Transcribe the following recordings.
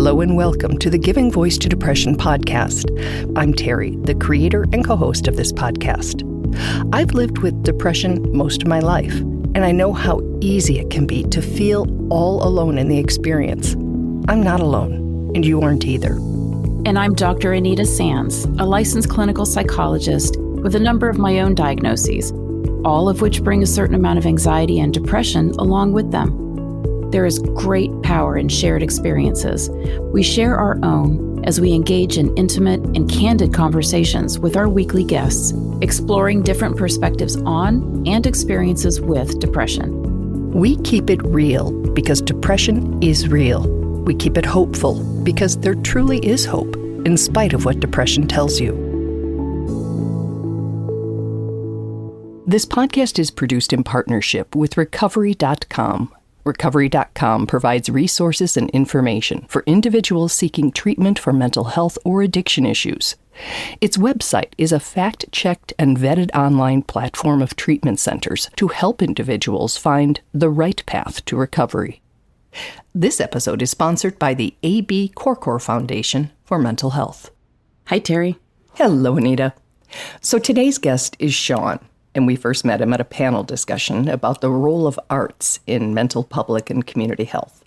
Hello and welcome to the Giving Voice to Depression podcast. I'm Terry, the creator and co-host of this podcast. I've lived with depression most of my life, and I know how easy it can be to feel all alone in the experience. I'm not alone, and you aren't either. And I'm Dr. Anita Sands, a licensed clinical psychologist with a number of my own diagnoses, all of which bring a certain amount of anxiety and depression along with them. There is great power in shared experiences. We share our own as we engage in intimate and candid conversations with our weekly guests, exploring different perspectives on and experiences with depression. We keep it real because depression is real. We keep it hopeful because there truly is hope, in spite of what depression tells you. This podcast is produced in partnership with Recovery.com. Recovery.com provides resources and information for individuals seeking treatment for mental health or addiction issues. Its website is a fact-checked and vetted online platform of treatment centers to help individuals find the right path to recovery. This episode is sponsored by the A.B. Korkor Foundation for Mental Health. Hi, Terry. Hello, Anita. So today's guest is Sean, and we first met him at a panel discussion about the role of arts in mental, public, and community health.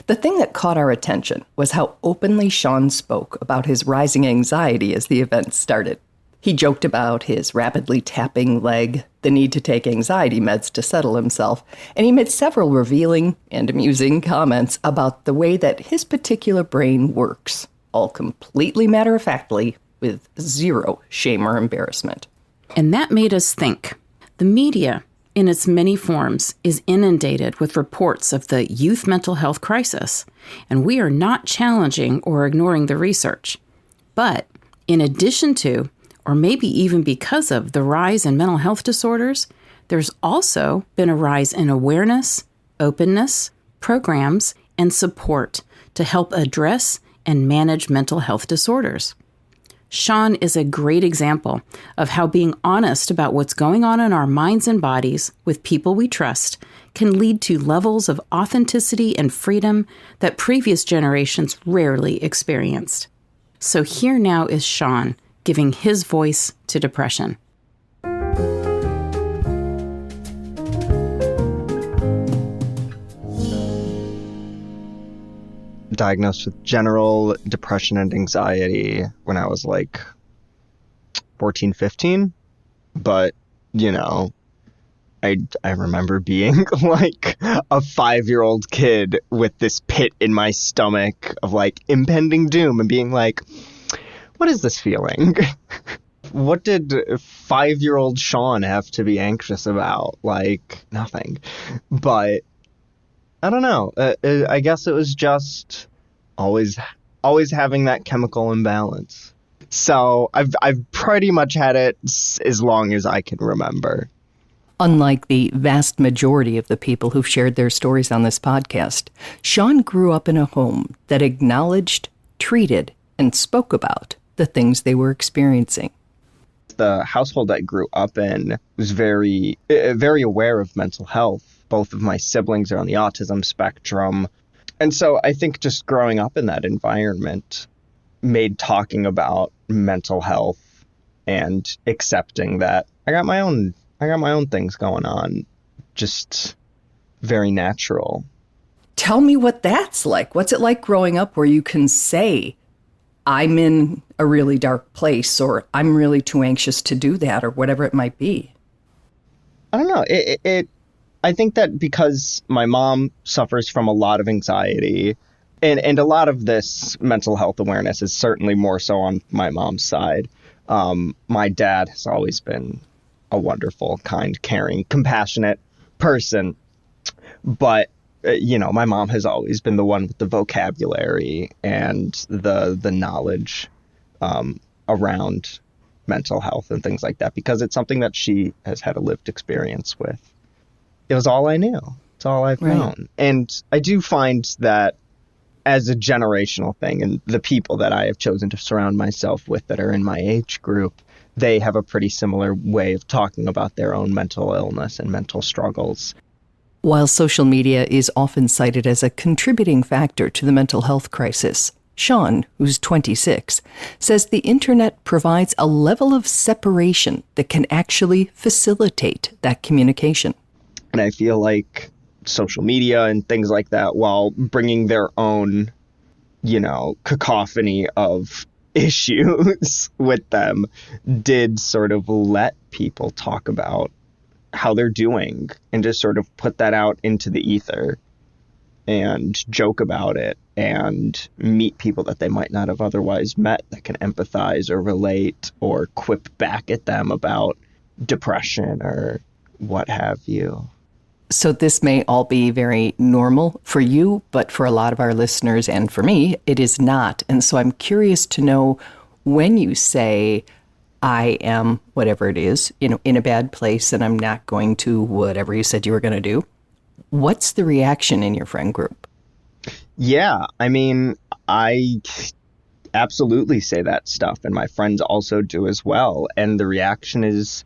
The thing that caught our attention was how openly Sean spoke about his rising anxiety as the event started. He joked about his rapidly tapping leg, the need to take anxiety meds to settle himself, and he made several revealing and amusing comments about the way that his particular brain works, all completely matter-of-factly, with zero shame or embarrassment. And that made us think. The media, in its many forms, is inundated with reports of the youth mental health crisis, and we are not challenging or ignoring the research. But in addition to, or maybe even because of, the rise in mental health disorders, there's also been a rise in awareness, openness, programs, and support to help address and manage mental health disorders. Sean is a great example of how being honest about what's going on in our minds and bodies with people we trust can lead to levels of authenticity and freedom that previous generations rarely experienced. So here now is Sean giving his voice to depression. Diagnosed with general depression and anxiety when I was like 14, 15. But, I remember being like a 5-year-old kid with this pit in my stomach of like impending doom and being like, what is this feeling? What did 5-year-old Sean have to be anxious about? Like, nothing. But I don't know. I guess it was just always having that chemical imbalance. So I've pretty much had it as long as I can remember. Unlike the vast majority of the people who've shared their stories on this podcast, Sean grew up in a home that acknowledged, treated, and spoke about the things they were experiencing. The household I grew up in was very aware of mental health. Both of my siblings are on the autism spectrum. And so I think just growing up in that environment made talking about mental health and accepting that I got my own things going on just very natural. Tell me what that's like. What's it like growing up where you can say, I'm in a really dark place, or I'm really too anxious to do that, or whatever it might be? I don't know. I think that because my mom suffers from a lot of anxiety, and a lot of this mental health awareness is certainly more so on my mom's side. My dad has always been a wonderful, kind, caring, compassionate person. But, my mom has always been the one with the vocabulary and the knowledge around mental health and things like that, because it's something that she has had a lived experience with. It was all I knew. It's all I've known. And I do find that as a generational thing, and the people that I have chosen to surround myself with that are in my age group, they have a pretty similar way of talking about their own mental illness and mental struggles. While social media is often cited as a contributing factor to the mental health crisis, Sean, who's 26, says the internet provides a level of separation that can actually facilitate that communication. And I feel like social media and things like that, while bringing their own, cacophony of issues with them, did sort of let people talk about how they're doing and just sort of put that out into the ether and joke about it and meet people that they might not have otherwise met that can empathize or relate or quip back at them about depression or what have you. So this may all be very normal for you, but for a lot of our listeners and for me, it is not. And so I'm curious to know, when you say, I am whatever it is, in a bad place and I'm not going to whatever you said you were going to do, what's the reaction in your friend group? Yeah, I mean, I absolutely say that stuff, and my friends also do as well. And the reaction is,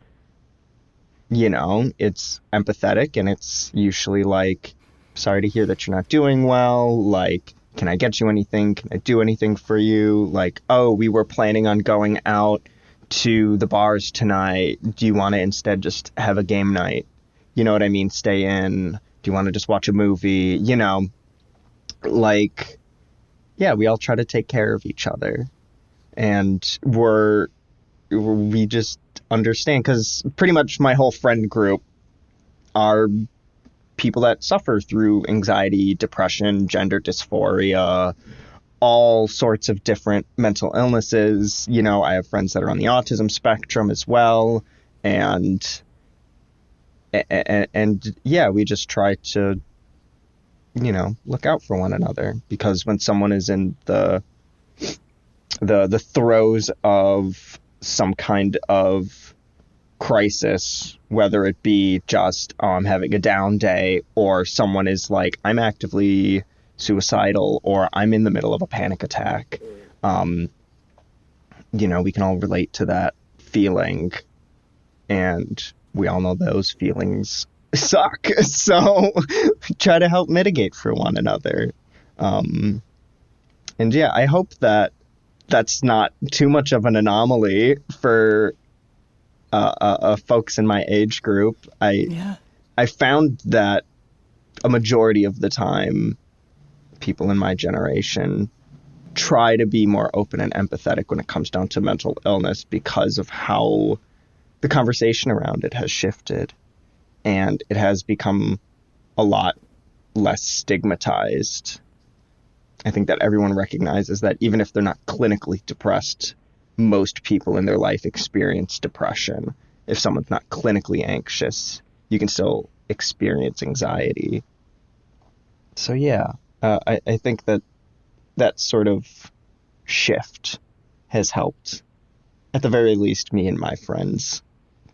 it's empathetic, and it's usually like, sorry to hear that you're not doing well. Like, can I get you anything? Can I do anything for you? Like, oh, we were planning on going out to the bars tonight. Do you want to instead just have a game night? You know what I mean? Stay in. Do you want to just watch a movie? Like, yeah, we all try to take care of each other. And we just understand, because pretty much my whole friend group are people that suffer through anxiety, depression, gender dysphoria, all sorts of different mental illnesses. I have friends that are on the autism spectrum as well. And yeah, we just try to, look out for one another, because when someone is in the throes of some kind of crisis, whether it be just I'm having a down day, or someone is like, I'm actively suicidal, or I'm in the middle of a panic attack, we can all relate to that feeling, and we all know those feelings suck. So try to help mitigate for one another. And yeah, I hope that that's not too much of an anomaly for folks in my age group. I found that a majority of the time, people in my generation try to be more open and empathetic when it comes down to mental illness, because of how the conversation around it has shifted, and it has become a lot less stigmatized. I think that everyone recognizes that even if they're not clinically depressed, most people in their life experience depression. If someone's not clinically anxious, you can still experience anxiety. So yeah, I think that sort of shift has helped, at the very least, me and my friends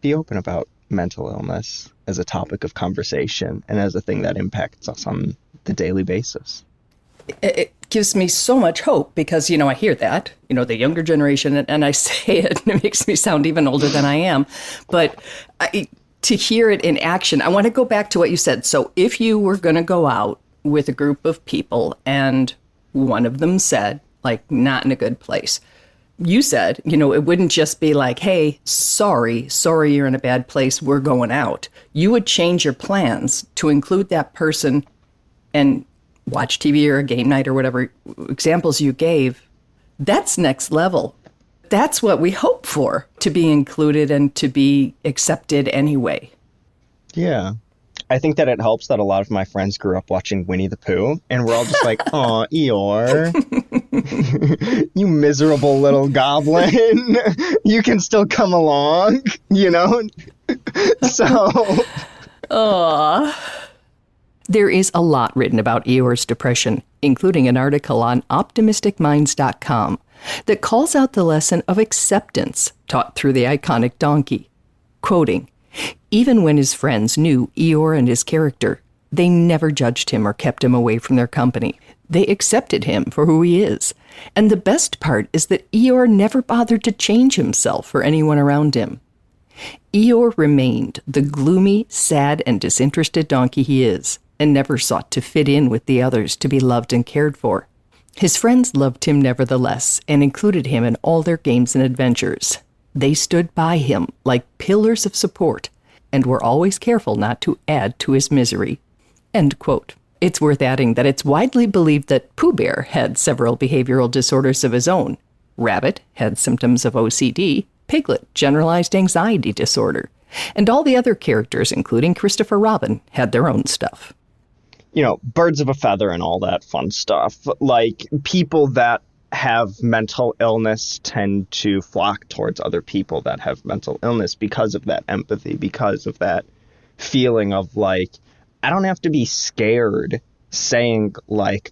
be open about mental illness as a topic of conversation and as a thing that impacts us on the daily basis. It gives me so much hope, because, I hear that, the younger generation, and I say it, and it makes me sound even older than I am. But to hear it in action, I want to go back to what you said. So if you were going to go out with a group of people and one of them said, like, not in a good place, you said, it wouldn't just be like, hey, sorry, you're in a bad place, we're going out. You would change your plans to include that person and watch TV or a game night or whatever examples you gave. That's next level. That's what we hope for, to be included and to be accepted anyway. Yeah. I think that it helps that a lot of my friends grew up watching Winnie the Pooh, and we're all just like, aw, Eeyore, you miserable little goblin. You can still come along, So. Aww. There is a lot written about Eeyore's depression, including an article on optimisticminds.com that calls out the lesson of acceptance taught through the iconic donkey. Quoting, "Even when his friends knew Eeyore and his character, they never judged him or kept him away from their company. They accepted him for who he is. And the best part is that Eeyore never bothered to change himself or anyone around him. Eeyore remained the gloomy, sad, and disinterested donkey he is, and never sought to fit in with the others to be loved and cared for. His friends loved him nevertheless, and included him in all their games and adventures. They stood by him like pillars of support, and were always careful not to add to his misery. End quote. It's worth adding that it's widely believed that Pooh Bear had several behavioral disorders of his own. Rabbit had symptoms of OCD, Piglet generalized anxiety disorder, and all the other characters, including Christopher Robin, had their own stuff. You know, birds of a feather and all that fun stuff. Like, people that have mental illness tend to flock towards other people that have mental illness because of that empathy, because of that feeling of, like, I don't have to be scared saying, like,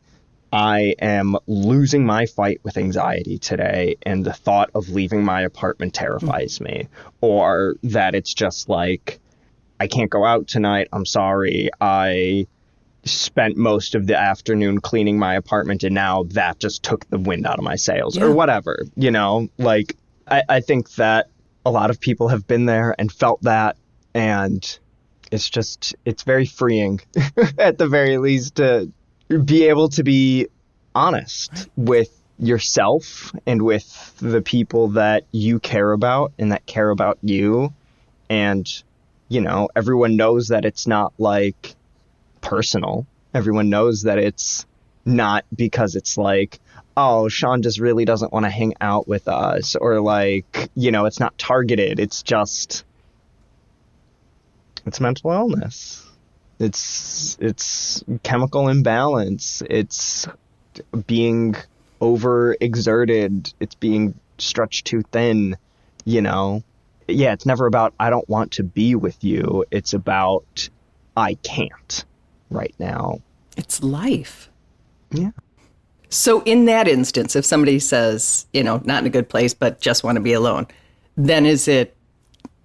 I am losing my fight with anxiety today, and the thought of leaving my apartment terrifies me. Or that it's just like, I can't go out tonight, I'm sorry, I spent most of the afternoon cleaning my apartment and now that just took the wind out of my sails, or whatever, you know? Like, I think that a lot of people have been there and felt that, and it's very freeing at the very least to be able to be honest with yourself and with the people that you care about and that care about you. And, you know, everyone knows that it's not like personal. Everyone knows that it's not because it's like, oh, Sean just really doesn't want to hang out with us, or like, you know, it's not targeted. It's just, it's mental illness. It's chemical imbalance. It's being overexerted. It's being stretched too thin, you know? Yeah, it's never about, I don't want to be with you. It's about, I can't right now. It's life. Yeah. So in that instance, if somebody says, you know, not in a good place, but just want to be alone, then is it,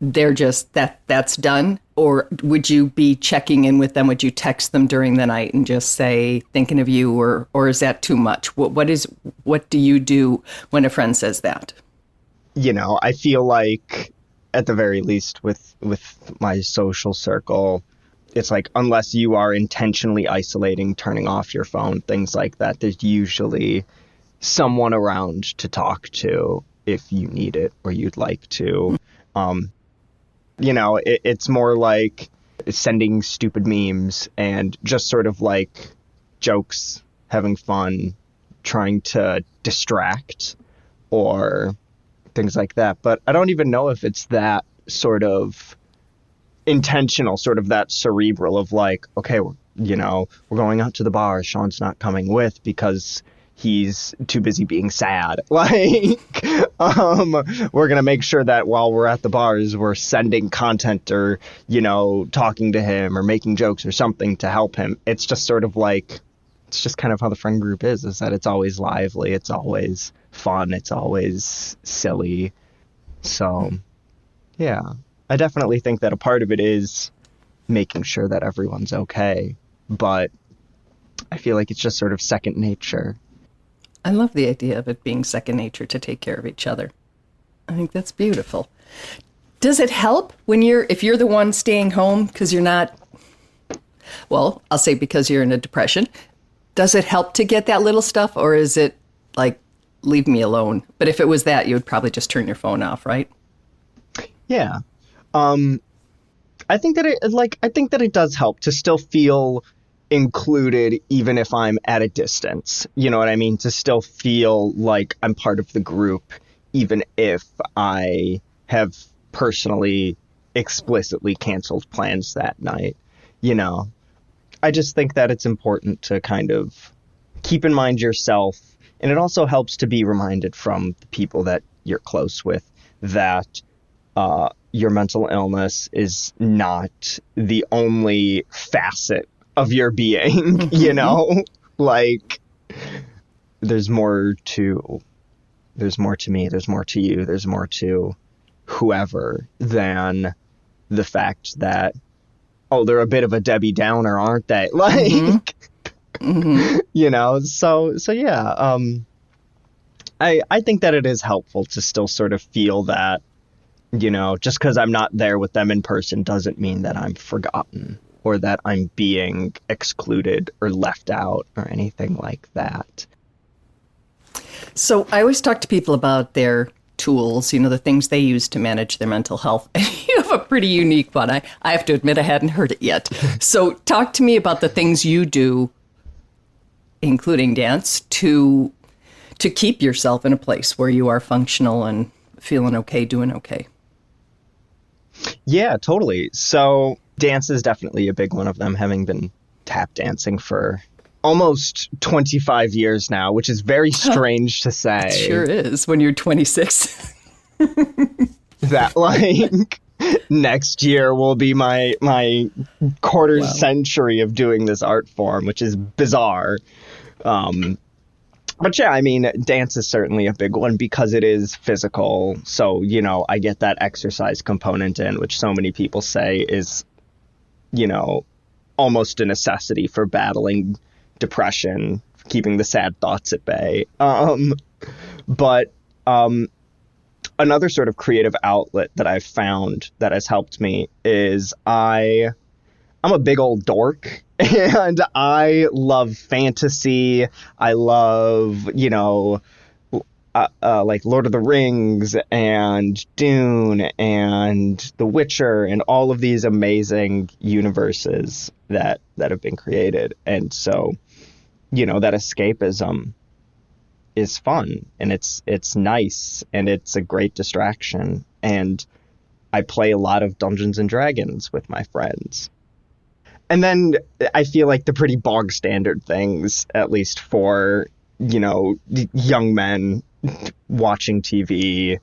they're just, that's done? Or would you be checking in with them? Would you text them during the night and just say, thinking of you, or is that too much? What do you do when a friend says that? You know, I feel like at the very least with my social circle, it's like, unless you are intentionally isolating, turning off your phone, things like that, there's usually someone around to talk to if you need it or you'd like to. You know, it's more like sending stupid memes and just sort of like jokes, having fun, trying to distract or things like that. But I don't even know if it's that sort of intentional, sort of that cerebral of like, okay, you know, we're going out to the bar. Sean's not coming with because he's too busy being sad. Like, we're going to make sure that while we're at the bars, we're sending content or, you know, talking to him or making jokes or something to help him. It's just sort of like, it's just kind of how the friend group is that it's always lively. It's always fun. It's always silly. So, yeah, I definitely think that a part of it is making sure that everyone's okay. But I feel like it's just sort of second nature. I love the idea of it being second nature to take care of each other. I think that's beautiful. Does it help if you're the one staying home because you're not, well, I'll say because you're in a depression, does it help to get that little stuff, or is it like, leave me alone? But if it was that, you would probably just turn your phone off, right? Yeah. I think that it does help to still feel included, even if I'm at a distance. You know what I mean? To still feel like I'm part of the group, even if I have personally explicitly canceled plans that night. You know, I just think that it's important to kind of keep in mind yourself. And it also helps to be reminded from the people that you're close with that your mental illness is not the only facet of your being, you know? Like, there's more to me, there's more to you, there's more to whoever than the fact that, oh, they're a bit of a Debbie Downer, aren't they? Like, you know, so yeah, I think that it is helpful to still sort of feel that Just because I'm not there with them in person doesn't mean that I'm forgotten or that I'm being excluded or left out or anything like that. So I always talk to people about their tools, the things they use to manage their mental health. And you have a pretty unique one. I have to admit I hadn't heard it yet. So talk to me about the things you do, including dance, to keep yourself in a place where you are functional and feeling okay, doing okay. Yeah, totally. So dance is definitely a big one of them, having been tap dancing for almost 25 years now, which is very strange to say. It sure is when you're 26. That next year will be my quarter century of doing this art form, which is bizarre. But yeah, dance is certainly a big one because it is physical. So, I get that exercise component in, which so many people say is, almost a necessity for battling depression, keeping the sad thoughts at bay. But another sort of creative outlet that I've found that has helped me is I'm a big old dork. And I love fantasy. I love, like Lord of the Rings and Dune and The Witcher and all of these amazing universes that have been created. And so, that escapism is fun and it's nice and it's a great distraction. And I play a lot of Dungeons and Dragons with my friends. And then I feel like the pretty bog standard things, at least for, young men, watching TV,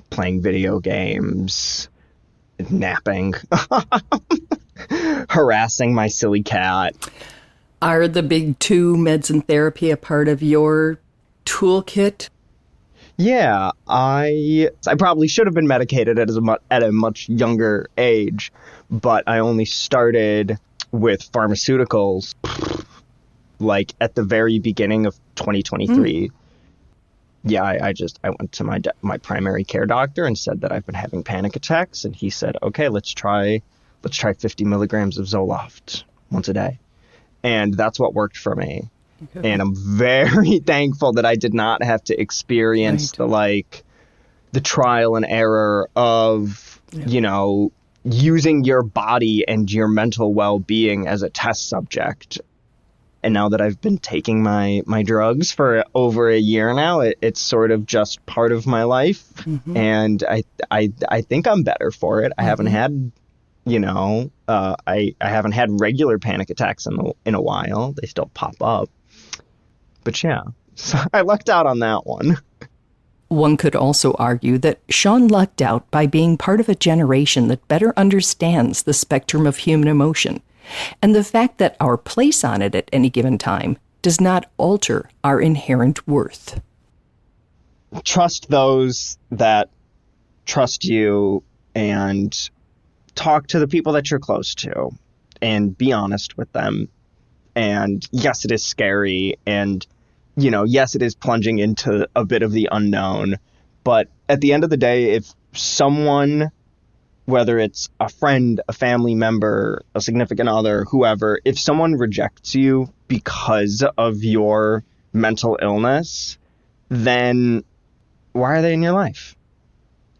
playing video games, napping, harassing my silly cat. Are the big two, meds and therapy, a part of your toolkit? Yeah, I probably should have been medicated at a much younger age, but I only started with pharmaceuticals like at the very beginning of 2023. Yeah, I went to my primary care doctor and said that I've been having panic attacks, and he said, okay, let's try 50 milligrams of Zoloft once a day. And that's what worked for me. Okay. And I'm very thankful that I did not have to experience the trial and error of, using your body and your mental well-being as a test subject. And now that I've been taking my drugs for over a year now, it's sort of just part of my life. Mm-hmm. And I think I'm better for it. I haven't had, I haven't had regular panic attacks in a while. They still pop up. But yeah, so I lucked out on that one. One could also argue that Sean lucked out by being part of a generation that better understands the spectrum of human emotion, and the fact that our place on it at any given time does not alter our inherent worth. Trust those that trust you and talk to the people that you're close to and be honest with them. And yes, it is scary, and yes, it is plunging into a bit of the unknown, but at the end of the day, if someone, whether it's a friend, a family member, a significant other, whoever, if someone rejects you because of your mental illness, then why are they in your life?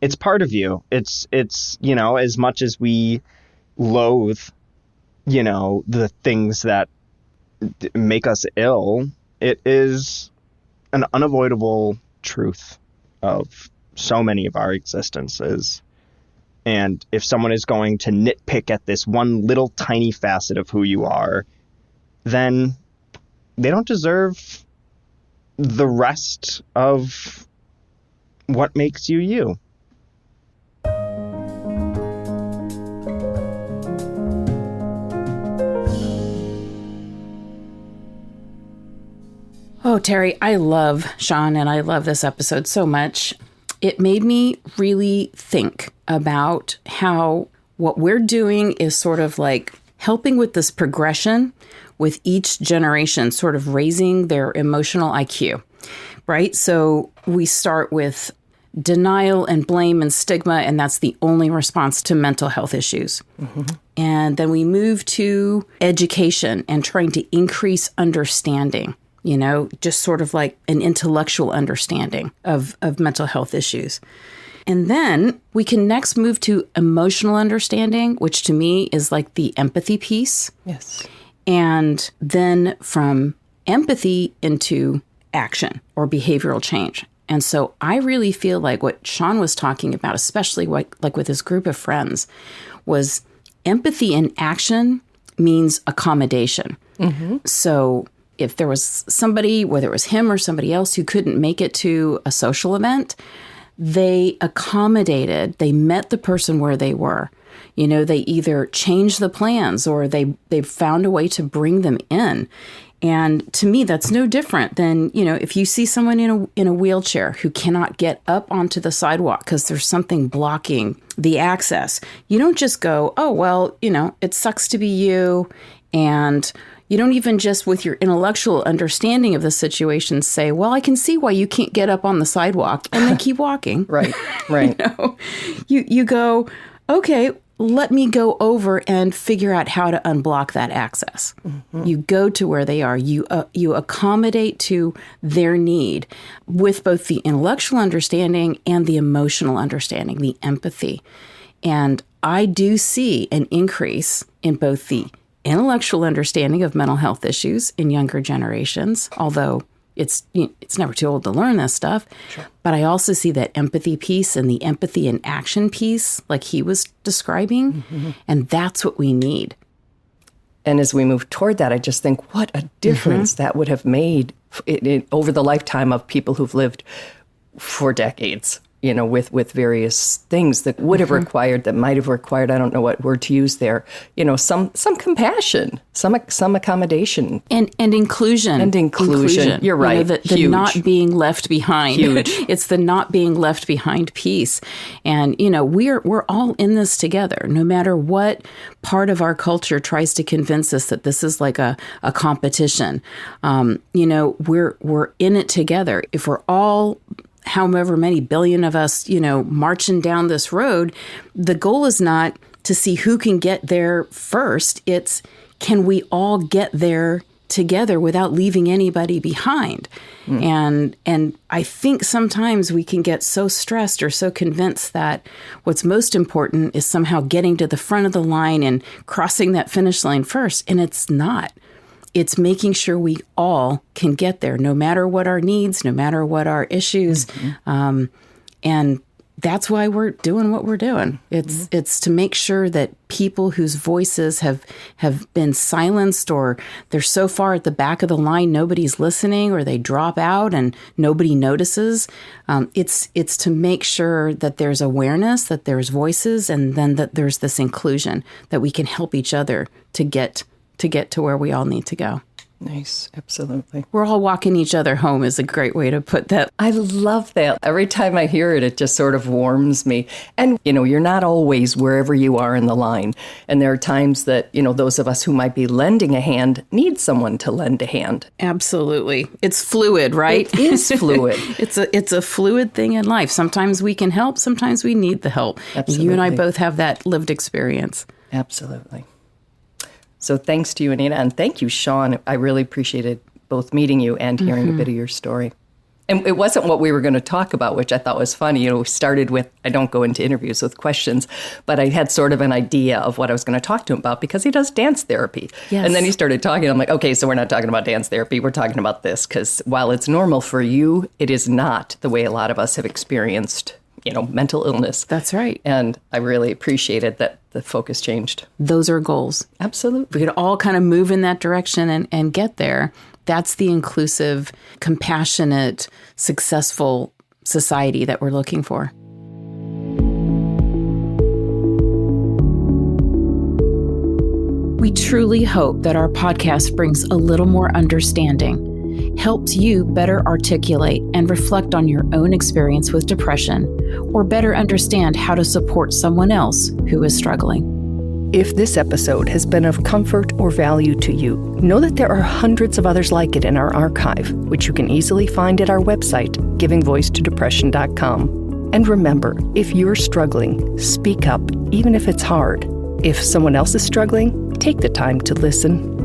It's part of you. It's as much as we loathe, the things that make us ill, it is an unavoidable truth of so many of our existences. And if someone is going to nitpick at this one little tiny facet of who you are, then they don't deserve the rest of what makes you you. Oh, Terry, I love Sean, and I love this episode so much. It made me really think about how what we're doing is sort of like helping with this progression with each generation, sort of raising their emotional IQ, right? So we start with denial and blame and stigma, and that's the only response to mental health issues. And then we move to education and trying to increase understanding, just sort of like an intellectual understanding of mental health issues. And then we can next move to emotional understanding, which to me is like the empathy piece. Yes. And then from empathy into action or behavioral change. And so I really feel like what Sean was talking about, especially like with his group of friends, was empathy in action means accommodation. So if there was somebody, whether it was him or somebody else who couldn't make it to a social event, they accommodated, they met the person where they were. They either changed the plans or they found a way to bring them in. And to me, that's no different than, if you see someone in a wheelchair who cannot get up onto the sidewalk because there's something blocking the access, you don't just go, oh, well, it sucks to be you. And you don't even just with your intellectual understanding of the situation say, well, I can see why you can't get up on the sidewalk, and then keep walking. Right. You go, okay, let me go over and figure out how to unblock that access. You go to where they are. You accommodate to their need with both the intellectual understanding and the emotional understanding, the empathy. And I do see an increase in both the intellectual understanding of mental health issues in younger generations, although it's never too old to learn this stuff. Sure. But I also see that empathy piece and the empathy and action piece, like he was describing, and that's what we need. And as we move toward that, I just think what a difference that would have made over the lifetime of people who've lived for decades. With various things that would have required, that might have required, I don't know what word to use there, some compassion, some accommodation. And inclusion. And inclusion. You're right. The not being left behind. Huge. It's the not being left behind piece. And, we're all in this together, no matter what part of our culture tries to convince us that this is like a competition. We're in it together. If we're all however many billion of us, marching down this road, the goal is not to see who can get there first. It's can we all get there together without leaving anybody behind? And I think sometimes we can get so stressed or so convinced that what's most important is somehow getting to the front of the line and crossing that finish line first. And it's not. It's making sure we all can get there, no matter what our needs, no matter what our issues. And that's why we're doing what we're doing. It's to make sure that people whose voices have been silenced, or they're so far at the back of the line, nobody's listening, or they drop out and nobody notices. It's to make sure that there's awareness, that there's voices, and then that there's this inclusion, that we can help each other to get to where we all need to go. Nice. Absolutely. We're all walking each other home is a great way to put that. I love that. Every time I hear it, it just sort of warms me. And, you're not always wherever you are in the line. And there are times that, those of us who might be lending a hand need someone to lend a hand. Absolutely. It's fluid, right? It is fluid. It's a fluid thing in life. Sometimes we can help. Sometimes we need the help. Absolutely. You and I both have that lived experience. Absolutely. So thanks to you, Anita, and thank you, Sean. I really appreciated both meeting you and hearing a bit of your story. And it wasn't what we were going to talk about, which I thought was funny. We started with, I don't go into interviews with questions, but I had sort of an idea of what I was going to talk to him about because he does dance therapy. Yes. And then he started talking. I'm like, okay, so we're not talking about dance therapy. We're talking about this because while it's normal for you, it is not the way a lot of us have experienced mental illness. That's right. And I really appreciated that the focus changed. Those are goals. Absolutely. We could all kind of move in that direction and get there. That's the inclusive, compassionate, successful society that we're looking for. We truly hope that our podcast brings a little more understanding, helps you better articulate and reflect on your own experience with depression, or better understand how to support someone else who is struggling. If this episode has been of comfort or value to you, know that there are hundreds of others like it in our archive, which you can easily find at our website, givingvoicetodepression.com. And remember, if you're struggling, speak up, even if it's hard. If someone else is struggling, take the time to listen.